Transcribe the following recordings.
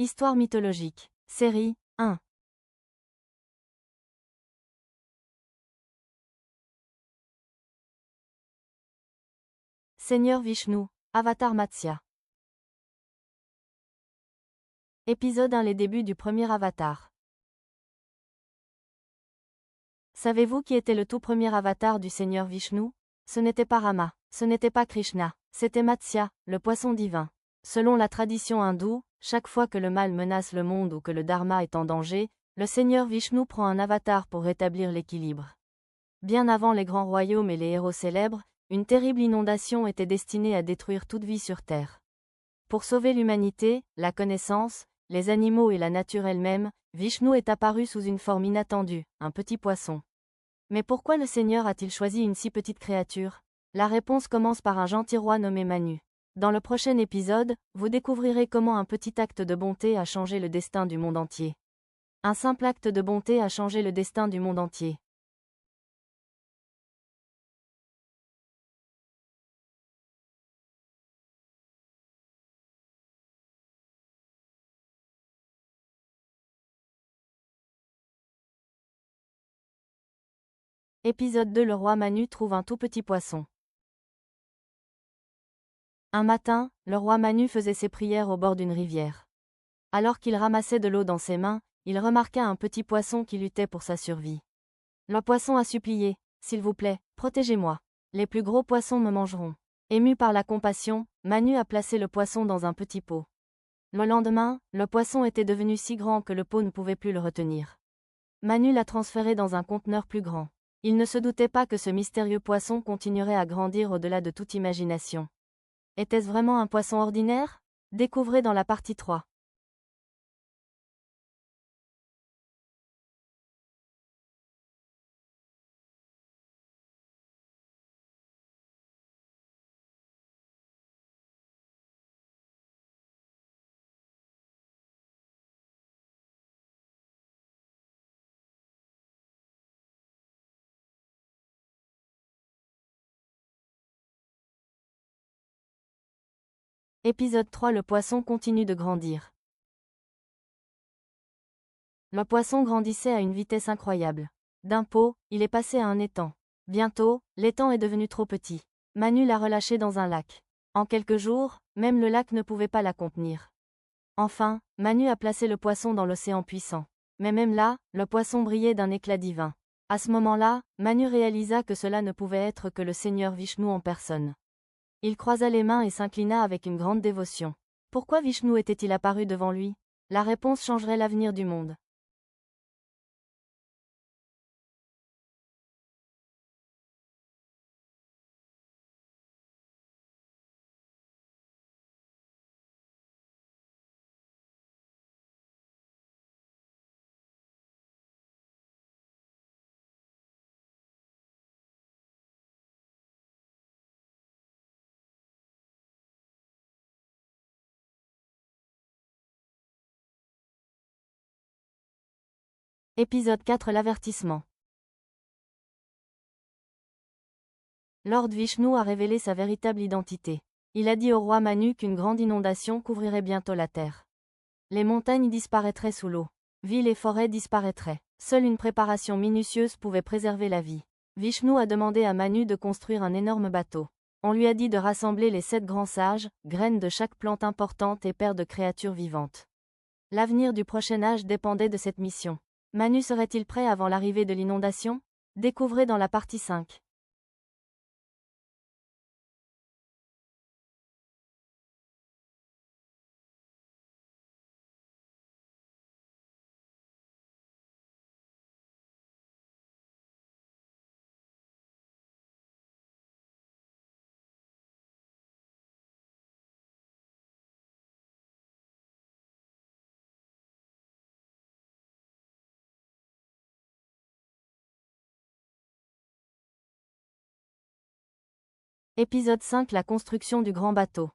Histoire mythologique. Série 1. Seigneur Vishnu, Avatar Matsya. Épisode 1. Les débuts du premier avatar. Savez-vous qui était le tout premier avatar du Seigneur Vishnu? Ce n'était pas Rama, ce n'était pas Krishna, c'était Matsya, le poisson divin. Selon la tradition hindoue, chaque fois que le mal menace le monde ou que le Dharma est en danger, le Seigneur Vishnu prend un avatar pour rétablir l'équilibre. Bien avant les grands royaumes et les héros célèbres, une terrible inondation était destinée à détruire toute vie sur Terre. Pour sauver l'humanité, la connaissance, les animaux et la nature elle-même, Vishnu est apparu sous une forme inattendue, un petit poisson. Mais pourquoi le Seigneur a-t-il choisi une si petite créature? La réponse commence par un gentil roi nommé Manu. Dans le prochain épisode, vous découvrirez comment un petit acte de bonté a changé le destin du monde entier. Un simple acte de bonté a changé le destin du monde entier. Épisode 2. Le roi Manu trouve un tout petit poisson. Un matin, le roi Manu faisait ses prières au bord d'une rivière. Alors qu'il ramassait de l'eau dans ses mains, il remarqua un petit poisson qui luttait pour sa survie. Le poisson a supplié, « S'il vous plaît, protégez-moi. Les plus gros poissons me mangeront. » Ému par la compassion, Manu a placé le poisson dans un petit pot. Le lendemain, le poisson était devenu si grand que le pot ne pouvait plus le retenir. Manu l'a transféré dans un conteneur plus grand. Il ne se doutait pas que ce mystérieux poisson continuerait à grandir au-delà de toute imagination. Était-ce vraiment un poisson ordinaire? Découvrez dans la partie 3. Épisode 3. Le poisson continue de grandir. Le poisson grandissait à une vitesse incroyable. D'un pot, il est passé à un étang. Bientôt, l'étang est devenu trop petit. Manu l'a relâché dans un lac. En quelques jours, même le lac ne pouvait pas la contenir. Enfin, Manu a placé le poisson dans l'océan puissant. Mais même là, le poisson brillait d'un éclat divin. À ce moment-là, Manu réalisa que cela ne pouvait être que le Seigneur Vishnu en personne. Il croisa les mains et s'inclina avec une grande dévotion. Pourquoi Vishnu était-il apparu devant lui? La réponse changerait l'avenir du monde. Épisode 4. L'avertissement. Lord Vishnu a révélé sa véritable identité. Il a dit au roi Manu qu'une grande inondation couvrirait bientôt la terre. Les montagnes disparaîtraient sous l'eau. Villes et forêts disparaîtraient. Seule une préparation minutieuse pouvait préserver la vie. Vishnu a demandé à Manu de construire un énorme bateau. On lui a dit de rassembler les 7 grands sages, graines de chaque plante importante et paires de créatures vivantes. L'avenir du prochain âge dépendait de cette mission. Manu serait-il prêt avant l'arrivée de l'inondation? Découvrez dans la partie 5. Épisode 5. La construction du grand bateau.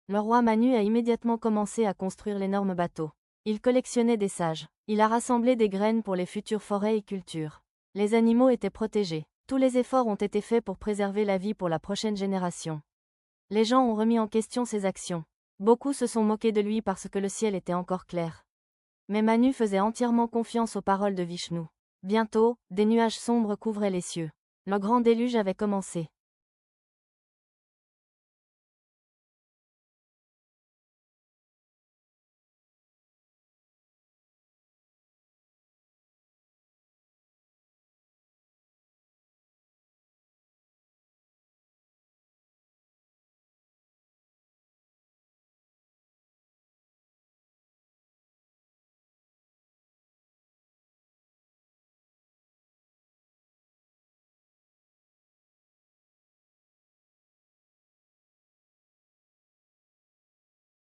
Le roi Manu a immédiatement commencé à construire l'énorme bateau. Il collectionnait des sages. Il a rassemblé des graines pour les futures forêts et cultures. Les animaux étaient protégés. Tous les efforts ont été faits pour préserver la vie pour la prochaine génération. Les gens ont remis en question ses actions. Beaucoup se sont moqués de lui parce que le ciel était encore clair. Mais Manu faisait entièrement confiance aux paroles de Vishnu. Bientôt, des nuages sombres couvraient les cieux. Le grand déluge avait commencé.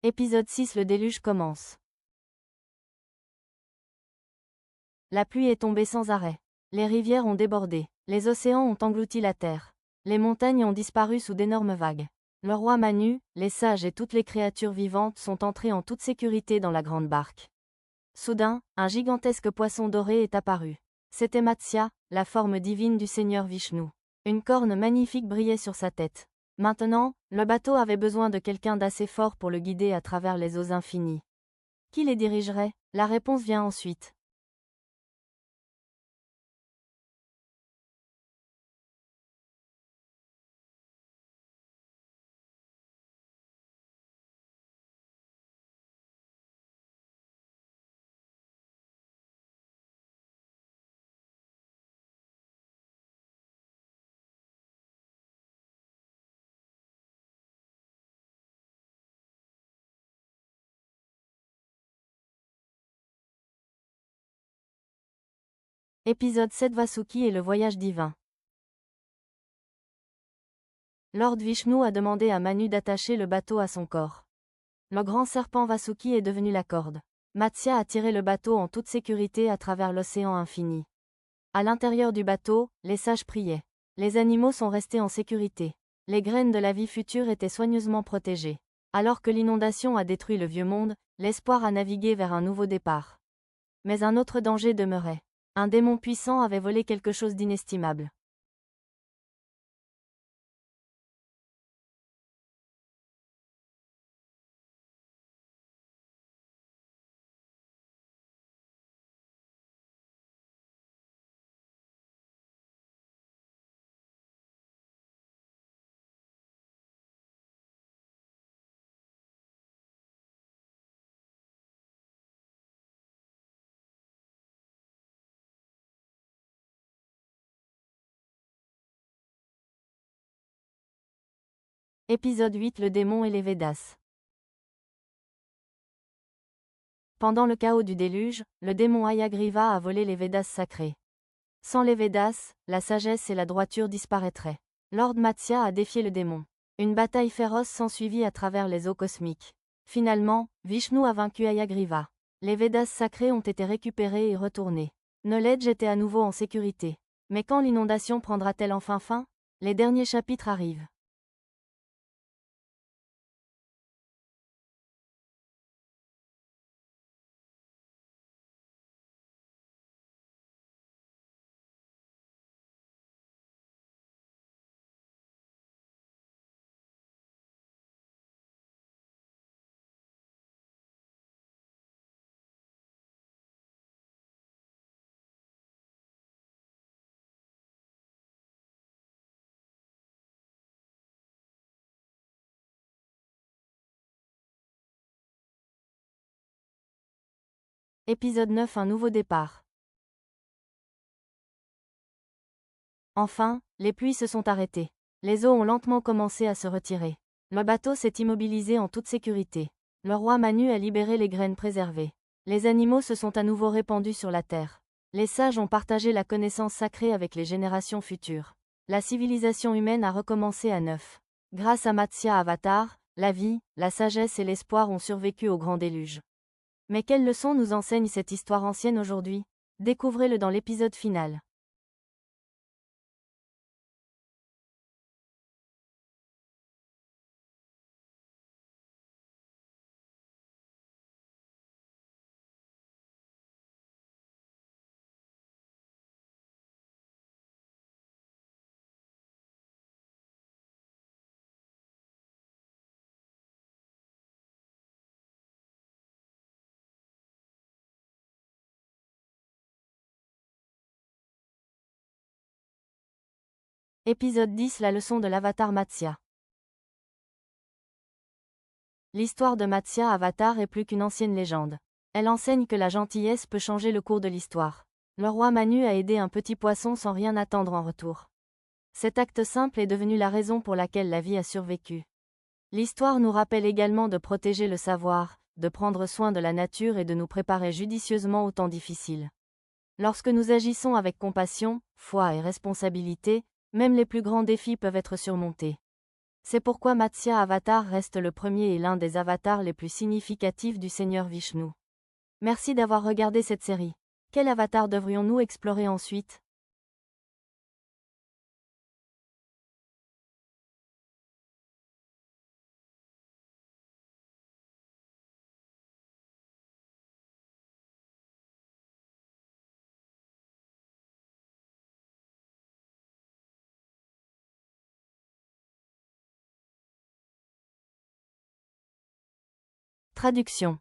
Épisode 6. Le déluge commence. La pluie est tombée sans arrêt. Les rivières ont débordé. Les océans ont englouti la terre. Les montagnes ont disparu sous d'énormes vagues. Le roi Manu, les sages et toutes les créatures vivantes sont entrés en toute sécurité dans la grande barque. Soudain, un gigantesque poisson doré est apparu. C'était Matsya, la forme divine du Seigneur Vishnu. Une corne magnifique brillait sur sa tête. Maintenant, le bateau avait besoin de quelqu'un d'assez fort pour le guider à travers les eaux infinies. Qui les dirigerait? La réponse vient ensuite. Épisode 7. Vasuki et le voyage divin. Lord Vishnu a demandé à Manu d'attacher le bateau à son corps. Le grand serpent Vasuki est devenu la corde. Matsya a tiré le bateau en toute sécurité à travers l'océan infini. À l'intérieur du bateau, les sages priaient. Les animaux sont restés en sécurité. Les graines de la vie future étaient soigneusement protégées. Alors que l'inondation a détruit le vieux monde, l'espoir a navigué vers un nouveau départ. Mais un autre danger demeurait. Un démon puissant avait volé quelque chose d'inestimable. Épisode 8. Le démon et les Védas. Pendant le chaos du déluge, le démon Hayagriva a volé les Védas sacrés. Sans les Védas, la sagesse et la droiture disparaîtraient. Lord Matsya a défié le démon. Une bataille féroce s'ensuivit à travers les eaux cosmiques. Finalement, Vishnu a vaincu Hayagriva. Les Védas sacrés ont été récupérés et retournés. Knowledge était à nouveau en sécurité. Mais quand l'inondation prendra-t-elle enfin fin? Les derniers chapitres arrivent. Épisode 9. Un nouveau départ. Enfin, les pluies se sont arrêtées. Les eaux ont lentement commencé à se retirer. Le bateau s'est immobilisé en toute sécurité. Le roi Manu a libéré les graines préservées. Les animaux se sont à nouveau répandus sur la terre. Les sages ont partagé la connaissance sacrée avec les générations futures. La civilisation humaine a recommencé à neuf. Grâce à Matsya Avatar, la vie, la sagesse et l'espoir ont survécu au grand déluge. Mais quelle leçon nous enseigne cette histoire ancienne aujourd'hui? Découvrez-le dans l'épisode final. Épisode 10 La leçon de l'avatar Matsya. L'histoire de Matsya Avatar est plus qu'une ancienne légende. Elle enseigne que la gentillesse peut changer le cours de l'histoire. Le roi Manu a aidé un petit poisson sans rien attendre en retour. Cet acte simple est devenu la raison pour laquelle la vie a survécu. L'histoire nous rappelle également de protéger le savoir, de prendre soin de la nature et de nous préparer judicieusement aux temps difficiles. Lorsque nous agissons avec compassion, foi et responsabilité, même les plus grands défis peuvent être surmontés. C'est pourquoi Matsya Avatar reste le premier et l'un des avatars les plus significatifs du Seigneur Vishnu. Merci d'avoir regardé cette série. Quel avatar devrions-nous explorer ensuite ? Traduction.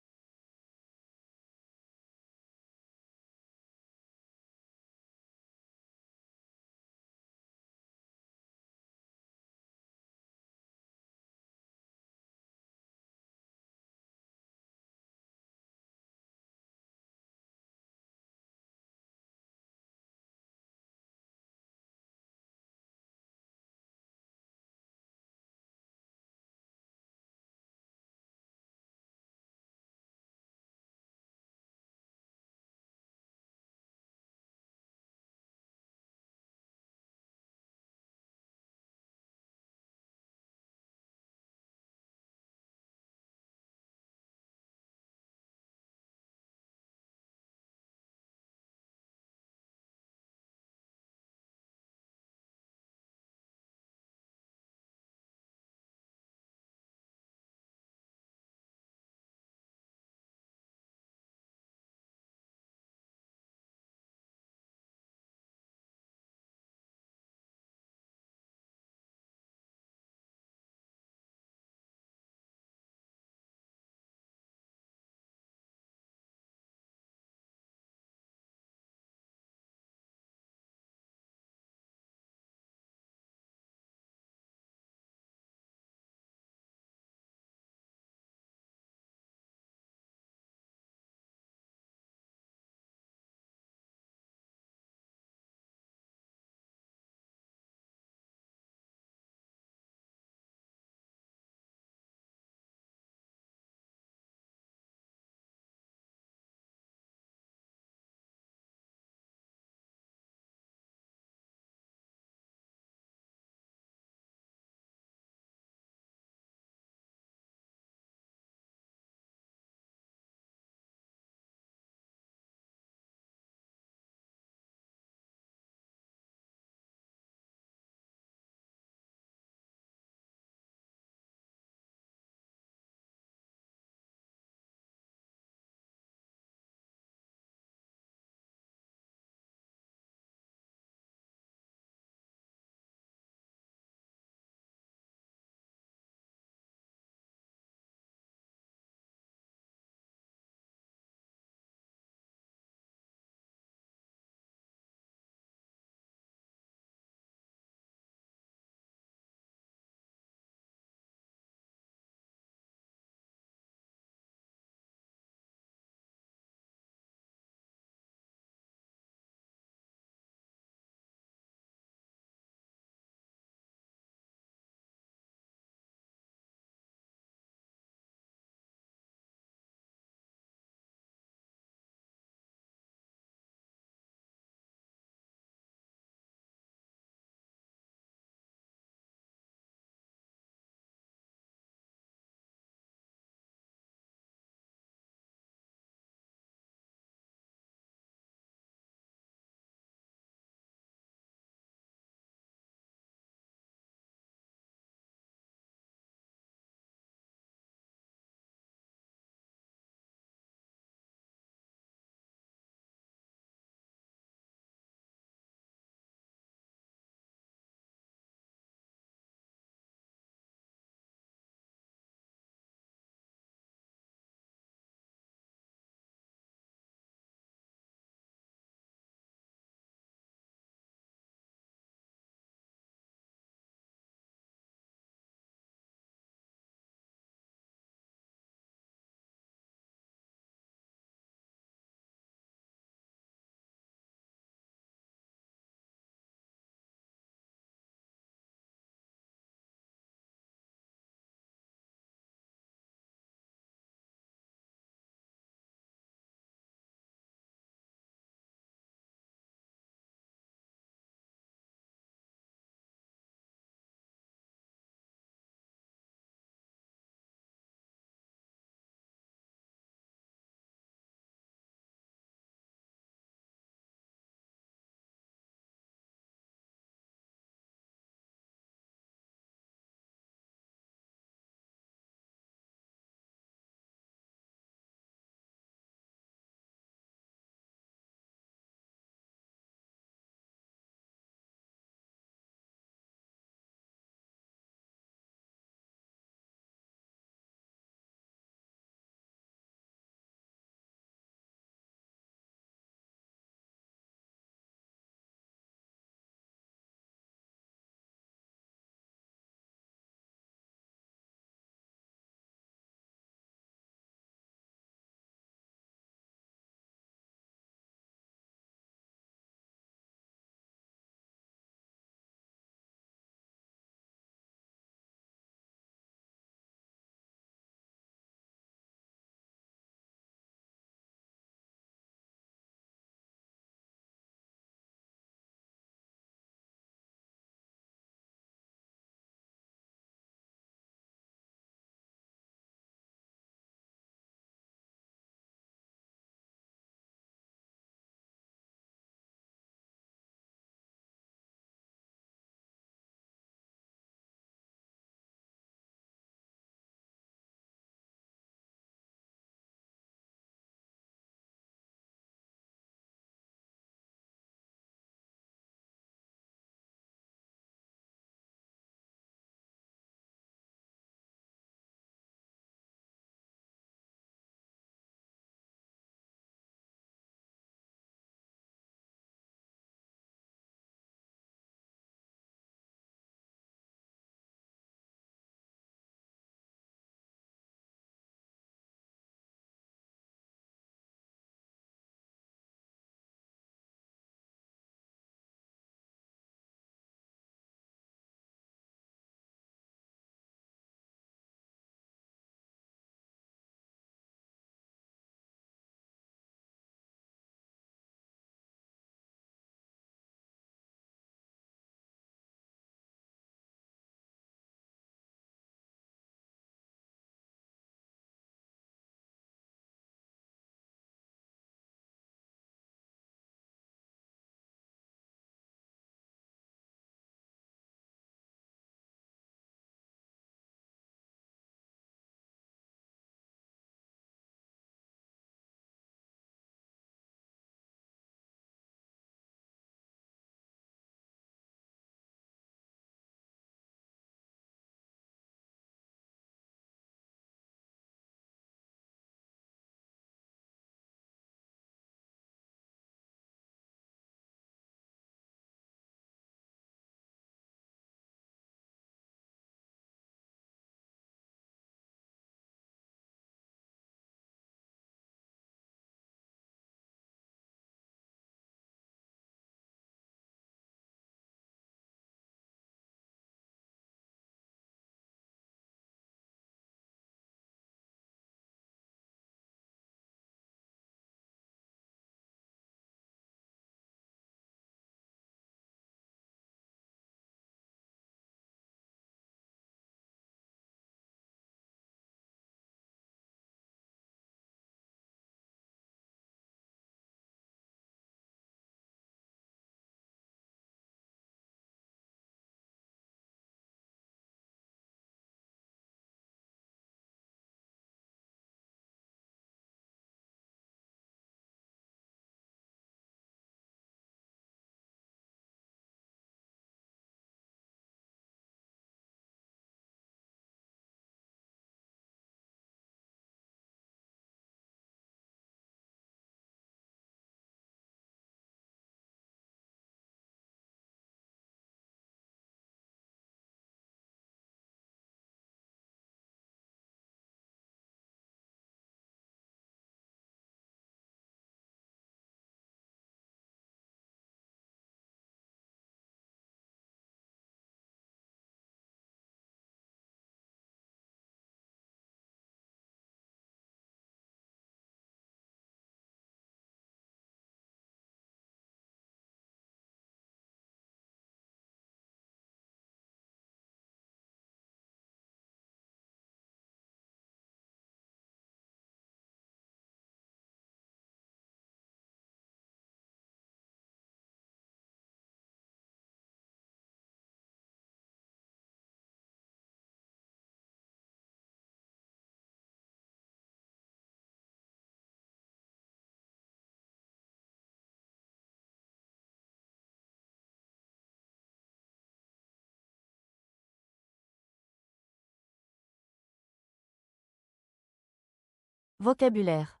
Vocabulaire.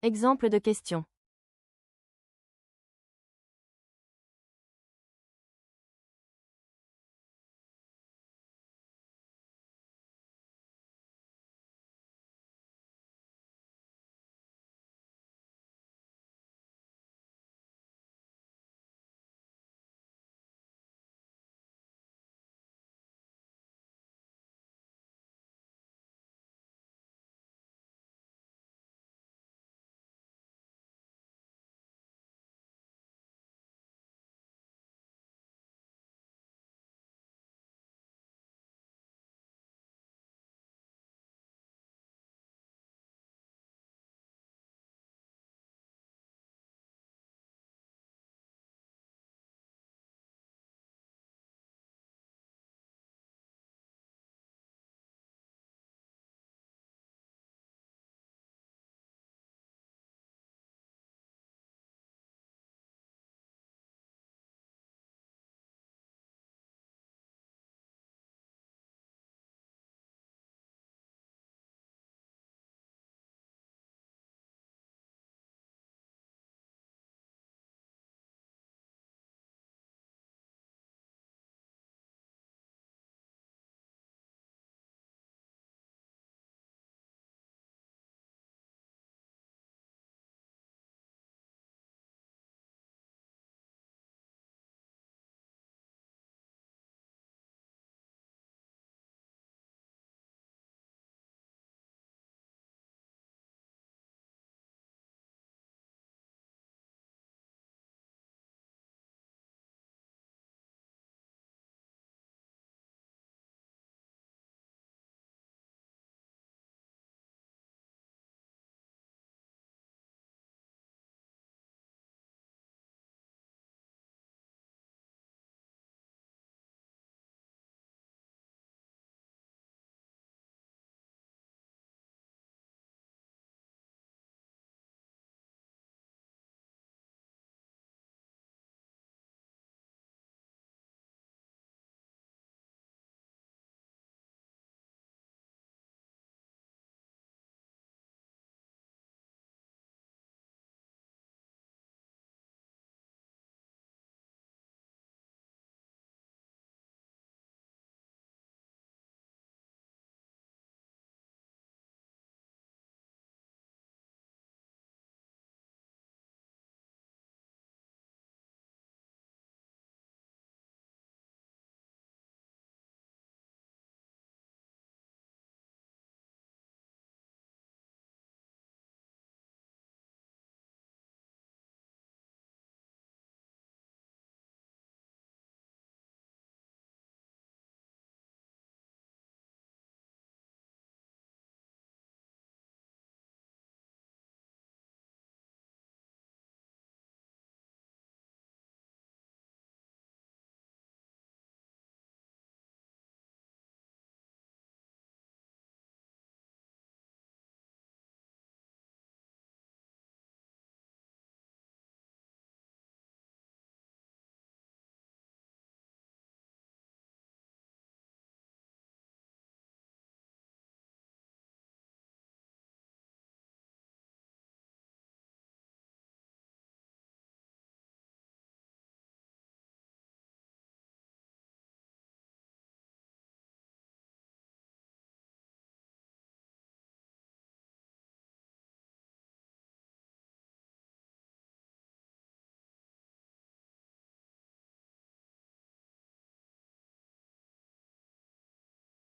Exemple de question.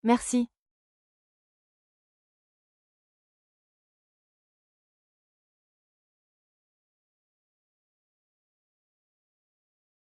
Merci.